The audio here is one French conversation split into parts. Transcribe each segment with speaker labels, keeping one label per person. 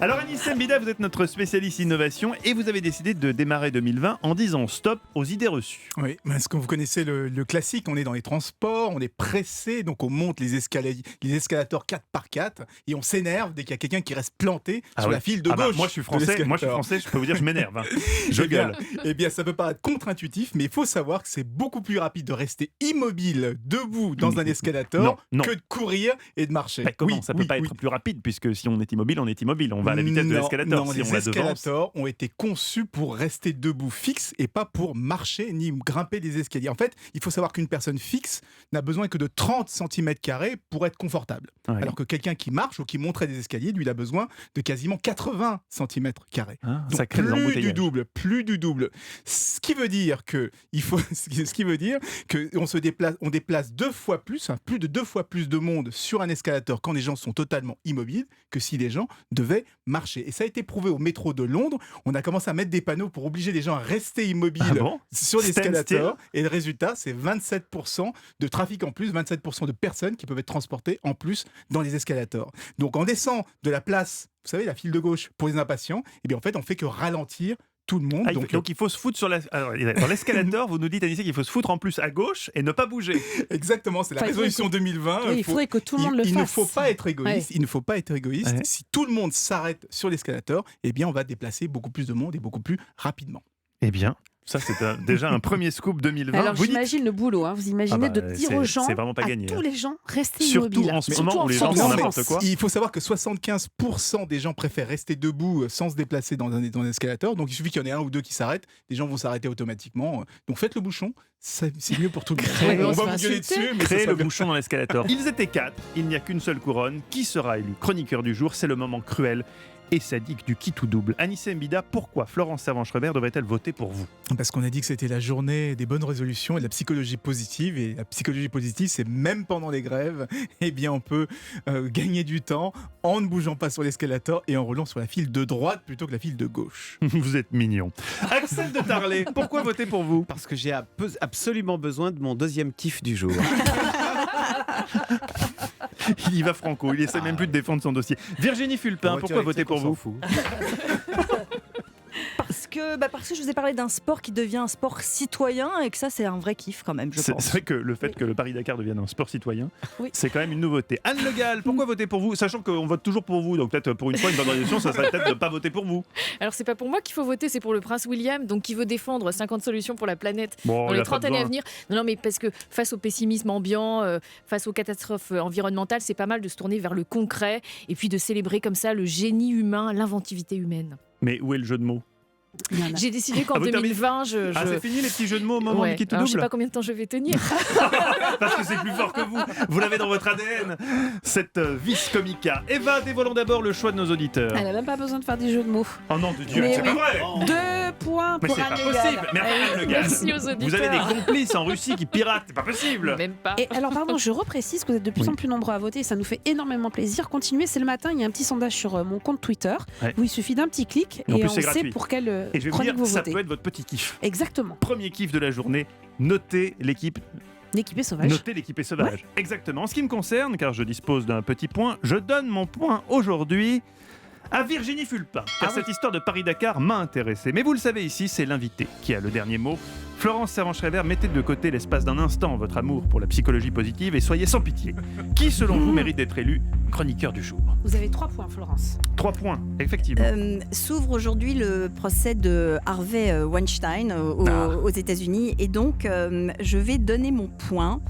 Speaker 1: Alors Anissa Mbida, vous êtes notre spécialiste innovation et vous avez décidé de démarrer 2020 en disant stop aux idées reçues.
Speaker 2: Oui, parce que vous connaissez le classique, on est dans les transports, on est pressé, donc on monte les escalators 4x4 et on s'énerve dès qu'il y a quelqu'un qui reste planté sur la file de gauche.
Speaker 1: Moi je suis français, je peux vous dire je m'énerve. Hein. Je gueule.
Speaker 2: Eh bien, ça peut paraître contre-intuitif, mais il faut savoir que c'est beaucoup plus rapide de rester immobile, debout dans un escalator que de courir et de marcher.
Speaker 1: Bah, comment ça peut pas être plus rapide, puisque si on est immobile, on va à la vitesse de l'escalator.
Speaker 2: Non,
Speaker 1: si
Speaker 2: les escalators ont été conçus pour rester debout fixe et pas pour marcher ni grimper des escaliers. En fait, il faut savoir qu'une personne fixe n'a besoin que de 30 cm² pour être confortable. Ouais. Alors que quelqu'un qui marche ou qui monterait des escaliers, lui, il a besoin de quasiment 80 cm². Donc
Speaker 1: ça crée
Speaker 2: plus du double. Ce qui veut dire que on déplace plus de 2 fois plus de monde sur un escalator quand les gens sont totalement immobiles que si les gens devaient marcher. Et ça a été prouvé au métro de Londres. On a commencé à mettre des panneaux pour obliger les gens à rester immobiles sur l'escalator. Et le résultat, c'est 27% de trafic en plus, 27% de personnes qui peuvent être transportées en plus dans les escalators. Donc on descend de la place, vous savez, la file de gauche pour les impatients, et bien en fait on fait que ralentir tout le monde.
Speaker 1: Donc il faut se foutre dans l'escalator, vous nous dites Anissa qu'il faut se foutre en plus à gauche et ne pas bouger.
Speaker 2: Exactement, c'est la résolution 2020.
Speaker 3: Oui, il faudrait que tout le monde le fasse.
Speaker 2: Il ne faut pas être égoïste. Il ne faut pas être égoïste. Ouais. Si tout le monde s'arrête sur l'escalator, eh bien on va déplacer beaucoup plus de monde et beaucoup plus rapidement.
Speaker 1: Eh bien, ça c'est déjà un premier scoop 2020.
Speaker 3: Alors j'imagine le boulot, vous imaginez de dire aux gens, tous les gens, restez immobiles.
Speaker 1: Surtout en ce moment où les gens font n'importe quoi.
Speaker 2: Il faut savoir que 75% des gens préfèrent rester debout sans se déplacer dans un escalator. Donc il suffit qu'il y en ait un ou deux qui s'arrêtent, les gens vont s'arrêter automatiquement. Donc faites le bouchon, c'est mieux pour tout le monde. On va vous gueuler dessus, mais
Speaker 1: créez le bouchon dans l'escalator. Ils étaient 4, il n'y a qu'une seule couronne. Qui sera élu chroniqueur du jour? C'est le moment cruel et sadique du qui tout double. Anissa Mbida, pourquoi Florence Servan-Schreiber devrait-elle voter pour vous?
Speaker 2: Parce qu'on a dit que c'était la journée des bonnes résolutions et de la psychologie positive. Et la psychologie positive, c'est même pendant les grèves, eh bien on peut gagner du temps en ne bougeant pas sur l'escalator et en roulant sur la file de droite plutôt que la file de gauche.
Speaker 1: Vous êtes mignon. Axel de Tarlet, pourquoi voter pour vous?
Speaker 4: Parce que j'ai absolument besoin de mon deuxième kiff du jour.
Speaker 1: Il y va franco, il essaie même plus de défendre son dossier. Virginie Fulpin, pourquoi voter pour vous?
Speaker 5: Parce que je vous ai parlé d'un sport qui devient un sport citoyen et que ça c'est un vrai kiff quand même, je pense.
Speaker 1: C'est vrai que le fait que le Paris-Dakar devienne un sport citoyen, c'est quand même une nouveauté. Anne Le Gall, pourquoi voter pour vous? Sachant qu'on vote toujours pour vous, donc peut-être pour une fois une bonne résolution, ça serait peut-être de ne pas voter pour vous.
Speaker 6: Alors c'est pas pour moi qu'il faut voter, c'est pour le prince William, donc qui veut défendre 50 solutions pour la planète dans les 30 années à venir. Non mais parce que face au pessimisme ambiant, face aux catastrophes environnementales, c'est pas mal de se tourner vers le concret et puis de célébrer comme ça le génie humain, l'inventivité humaine.
Speaker 1: Mais où est le jeu de mots?
Speaker 6: J'ai décidé qu'en 2020,
Speaker 1: c'est fini les petits jeux de mots au moment du qui tout double.
Speaker 6: Je sais pas combien de temps je vais tenir.
Speaker 1: Parce que c'est plus fort que vous. Vous l'avez dans votre ADN, cette vis comica. Eva, dévoilons d'abord le choix de nos auditeurs.
Speaker 3: Elle n'a même pas besoin de faire des jeux de mots.
Speaker 1: Oh non, de Dieu, c'est pas vrai.
Speaker 3: 2 points pour Anne Le Gall.
Speaker 1: Mais Anne Le Gall,
Speaker 6: merci aux auditeurs.
Speaker 1: Vous avez des complices en Russie qui piratent, c'est pas possible.
Speaker 6: Même pas.
Speaker 3: Et alors pardon, je reprécise que vous êtes de plus en plus nombreux à voter et ça nous fait énormément plaisir. Continuez, c'est le matin, il y a un petit sondage sur mon compte Twitter où il suffit d'un petit clic et on sait pour quelle chronique vous votez.
Speaker 1: Ça peut être votre petit kiff.
Speaker 3: Exactement.
Speaker 1: Premier kiff de la journée, notez l'équipe.
Speaker 3: L'équipée sauvage.
Speaker 1: Notez l'équipée sauvage. Ouais. Exactement. En ce qui me concerne, car je dispose d'un petit point, je donne mon point aujourd'hui à Virginie Fulpin. Car cette histoire de Paris-Dakar m'a intéressé. Mais vous le savez ici, c'est l'invité qui a le dernier mot. Florence Servan-Schreiber, mettez de côté l'espace d'un instant votre amour pour la psychologie positive et soyez sans pitié. Qui, selon vous, mérite d'être élu chroniqueur du jour?
Speaker 3: Vous avez 3 points, Florence.
Speaker 1: 3 points, effectivement.
Speaker 5: S'ouvre aujourd'hui le procès de Harvey Weinstein aux États-Unis. Et donc, je vais donner mon point.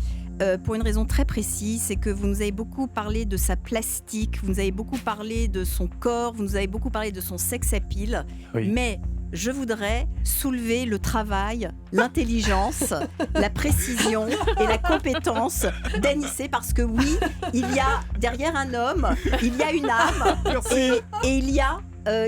Speaker 5: Pour une raison très précise, c'est que vous nous avez beaucoup parlé de sa plastique, vous nous avez beaucoup parlé de son corps, vous nous avez beaucoup parlé de son sex appeal, mais je voudrais soulever le travail, l'intelligence, la précision et la compétence d'Anissé, parce que oui, il y a derrière un homme, il y a une âme et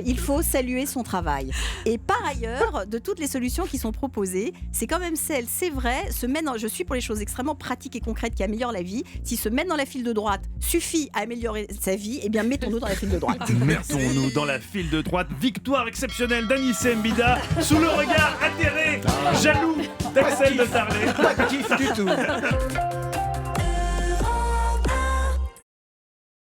Speaker 5: il faut saluer son travail. Et par ailleurs, de toutes les solutions qui sont proposées, c'est quand même celle, c'est vrai, je suis pour les choses extrêmement pratiques et concrètes qui améliorent la vie. Si se mettre dans la file de droite suffit à améliorer sa vie, eh bien mettons-nous dans la file de droite.
Speaker 1: Mettons-nous dans la file de droite. Victoire exceptionnelle d'Anissa Mbida sous le regard atterré, jaloux d'Axel de Tarlet.
Speaker 4: Pas de kiff du tout.